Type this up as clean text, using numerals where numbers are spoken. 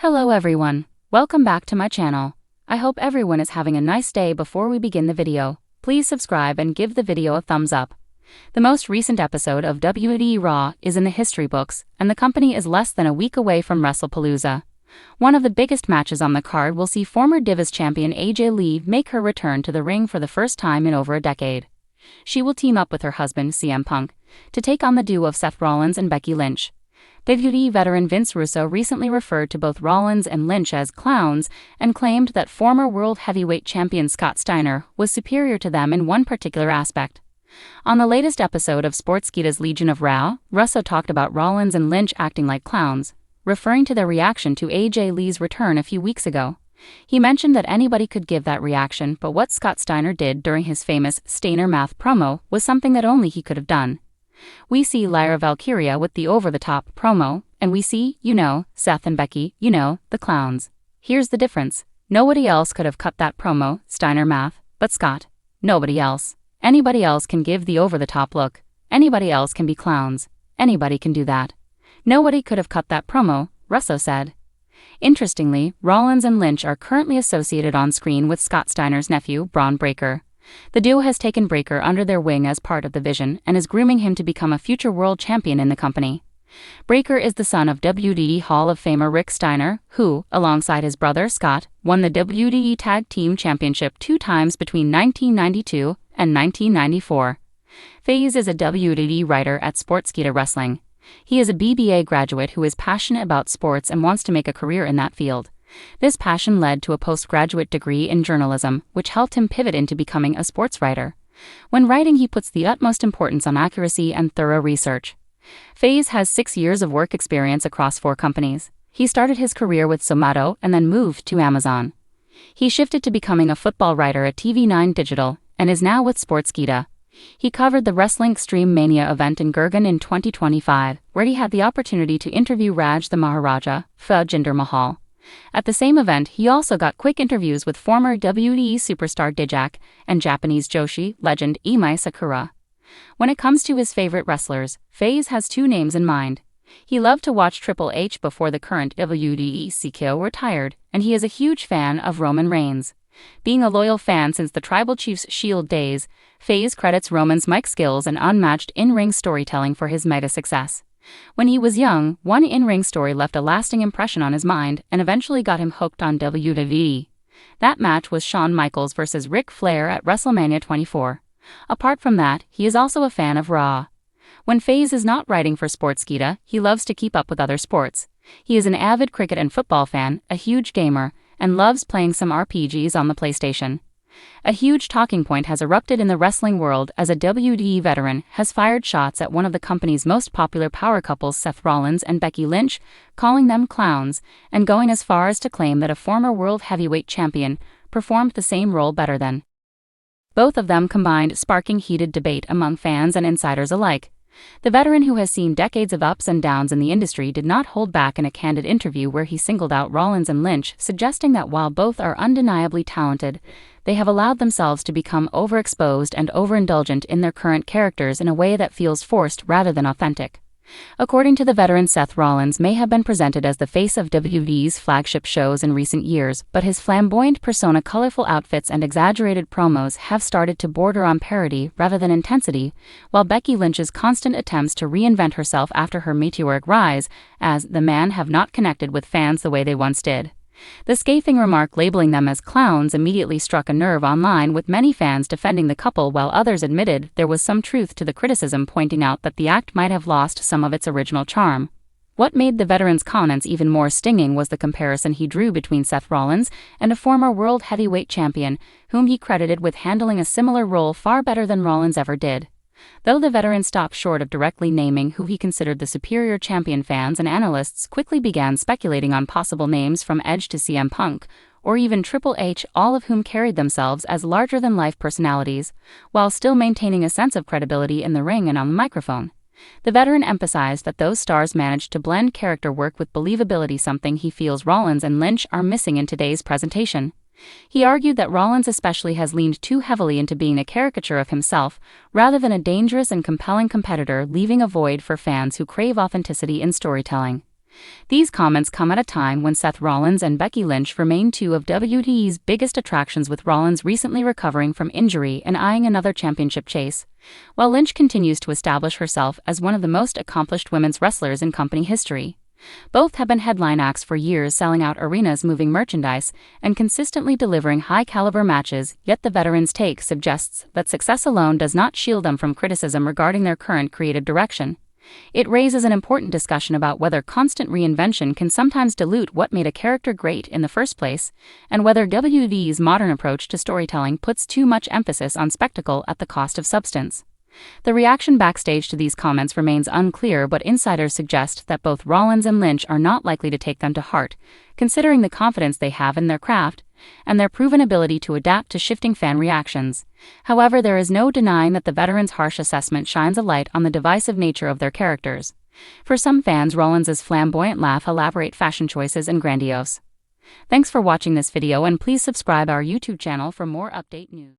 Hello everyone, welcome back to my channel. I hope everyone is having a nice day. Before we begin the video, please subscribe and give the video a thumbs up. The most recent episode of WWE Raw is in the history books, and the company is less than a week away from WrestlePalooza. One of the biggest matches on the card will see former Divas champion AJ Lee make her return to the ring for the first time in over a decade. She will team up with her husband CM Punk to take on the duo of Seth Rollins and Becky Lynch. WWE veteran Vince Russo recently referred to both Rollins and Lynch as clowns and claimed that former World Heavyweight Champion Scott Steiner was superior to them in one particular aspect. On the latest episode of Sportskeeda's Legion of Raw, Russo talked about Rollins and Lynch acting like clowns, referring to their reaction to AJ Lee's return a few weeks ago. He mentioned that anybody could give that reaction, but what Scott Steiner did during his famous Steiner Math promo was something that only he could have done. We see Lyra Valkyria with the over-the-top promo, and we see, Seth and Becky, the clowns. Here's the difference. Nobody else could have cut that promo, Steiner Math, but Scott. Nobody else. Anybody else can give the over-the-top look. Anybody else can be clowns. Anybody can do that. Nobody could have cut that promo, Russo said. Interestingly, Rollins and Lynch are currently associated on screen with Scott Steiner's nephew, Braun Breaker. The duo has taken Breaker under their wing as part of the vision and is grooming him to become a future world champion in the company. Breaker is the son of WWE Hall of Famer Rick Steiner, who, alongside his brother Scott, won the WWE Tag Team Championship 2 times between 1992 and 1994. FaZe is a WWE writer at Sportskeeda Wrestling. He is a BBA graduate who is passionate about sports and wants to make a career in that field. This passion led to a postgraduate degree in journalism, which helped him pivot into becoming a sports writer. When writing, he puts the utmost importance on accuracy and thorough research. FaZe has 6 years of work experience across 4 companies. He started his career with Zomato and then moved to Amazon. He shifted to becoming a football writer at TV9 Digital and is now with Sportskeeda. He covered the Wrestling Extreme Mania event in Gurgaon in 2025, where he had the opportunity to interview Raj the Maharaja, Jinder Mahal. At the same event, he also got quick interviews with former WWE superstar Dijak and Japanese Joshi legend Imai Sakura. When it comes to his favorite wrestlers, FaZe has 2 names in mind. He loved to watch Triple H before the current WWE CEO retired, and he is a huge fan of Roman Reigns. Being a loyal fan since the Tribal Chiefs Shield days, FaZe credits Roman's mic skills and unmatched in-ring storytelling for his mega success. When he was young, one in-ring story left a lasting impression on his mind and eventually got him hooked on WWE. That match was Shawn Michaels vs. Ric Flair at WrestleMania 24. Apart from that, he is also a fan of Raw. When FaZe is not writing for Sportskeeda, he loves to keep up with other sports. He is an avid cricket and football fan, a huge gamer, and loves playing some RPGs on the PlayStation. A huge talking point has erupted in the wrestling world as a WWE veteran has fired shots at one of the company's most popular power couples, Seth Rollins and Becky Lynch, calling them clowns, and going as far as to claim that a former World Heavyweight Champion performed the same role better than both of them combined, sparking heated debate among fans and insiders alike. The veteran, who has seen decades of ups and downs in the industry, did not hold back in a candid interview where he singled out Rollins and Lynch, suggesting that while both are undeniably talented, they have allowed themselves to become overexposed and overindulgent in their current characters in a way that feels forced rather than authentic. According to the veteran, Seth Rollins may have been presented as the face of WWE's flagship shows in recent years, but his flamboyant persona, colorful outfits, and exaggerated promos have started to border on parody rather than intensity, while Becky Lynch's constant attempts to reinvent herself after her meteoric rise as the man have not connected with fans the way they once did. The scathing remark labeling them as clowns immediately struck a nerve online, with many fans defending the couple while others admitted there was some truth to the criticism, pointing out that the act might have lost some of its original charm. What made the veteran's comments even more stinging was the comparison he drew between Seth Rollins and a former World Heavyweight Champion, whom he credited with handling a similar role far better than Rollins ever did. Though the veteran stopped short of directly naming who he considered the superior champion, fans and analysts quickly began speculating on possible names from Edge to CM Punk, or even Triple H, all of whom carried themselves as larger-than-life personalities, while still maintaining a sense of credibility in the ring and on the microphone. The veteran emphasized that those stars managed to blend character work with believability, something he feels Rollins and Lynch are missing in today's presentation. He argued that Rollins especially has leaned too heavily into being a caricature of himself, rather than a dangerous and compelling competitor, leaving a void for fans who crave authenticity in storytelling. These comments come at a time when Seth Rollins and Becky Lynch remain two of WWE's biggest attractions, with Rollins recently recovering from injury and eyeing another championship chase, while Lynch continues to establish herself as one of the most accomplished women's wrestlers in company history. Both have been headline acts for years, selling out arenas, moving merchandise, and consistently delivering high-caliber matches, yet the veterans' take suggests that success alone does not shield them from criticism regarding their current creative direction. It raises an important discussion about whether constant reinvention can sometimes dilute what made a character great in the first place, and whether WWE's modern approach to storytelling puts too much emphasis on spectacle at the cost of substance. The reaction backstage to these comments remains unclear, but insiders suggest that both Rollins and Lynch are not likely to take them to heart, considering the confidence they have in their craft and their proven ability to adapt to shifting fan reactions. However, there is no denying that the veterans' harsh assessment shines a light on the divisive nature of their characters. For some fans, Rollins' flamboyant laugh, elaborate fashion choices, and grandiose. Thanks for watching this video, and please subscribe our YouTube channel for more update news.